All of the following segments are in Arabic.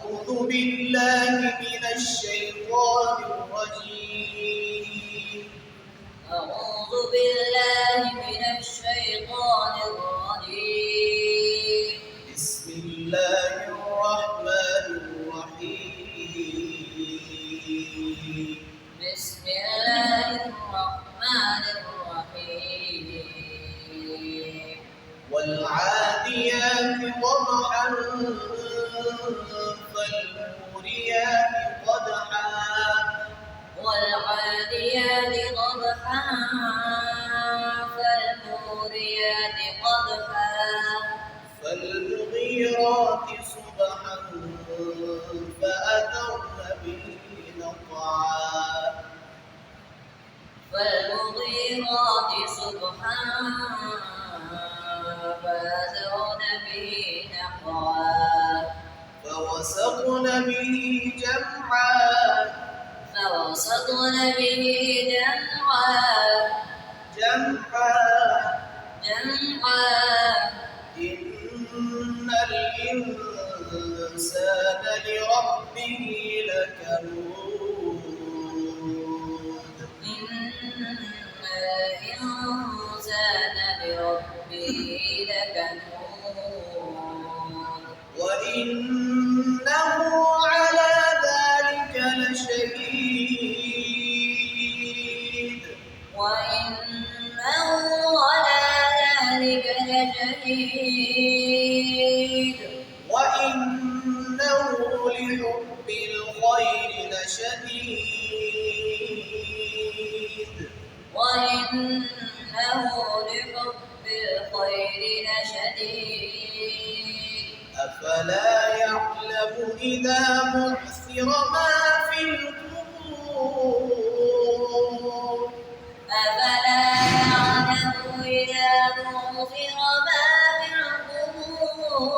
أعوذ بالله من الشيطان الرجيم. أعوذ بالله من الشيطان الرجيم. بسم الله الرحمن الرحيم. بسم الله الرحمن الرحيم. والعاديات ضبحا فالموريات قدحا والعاديات ضبحا فالموريات قدحا فالمغيرات صبحا فأثرن به نقعا فالمغيرات صبحا فأثرن به نقعا فوسطن به جمعا فوسطن به جمعا إن الإنسان لربه لكنود إن الإنسان لربه لكنود وإنه على ذلك لشهيد وإنه على ذلك لشهيد وإنه لحب الخير لشديد وإنه لحب الخير لشديد أفلا يعلم إذا بعثر ما في القبور أفلا يعلم إذا بعثر ما في القبور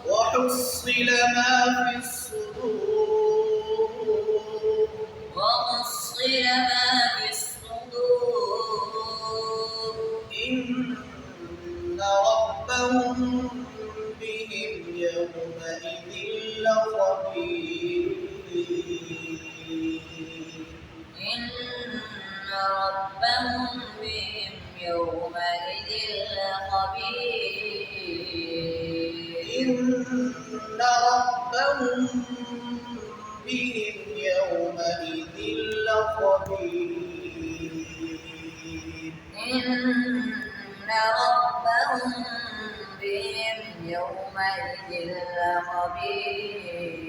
وحصل ما في الصدور وحصل ما في الصدور إن ربهم بهم يومئذ لخبير إن ربهم بهم يومئذ لخبير إن ربهم بهم يومئذ لخبير إن ربهم بهم يومئذ لخبير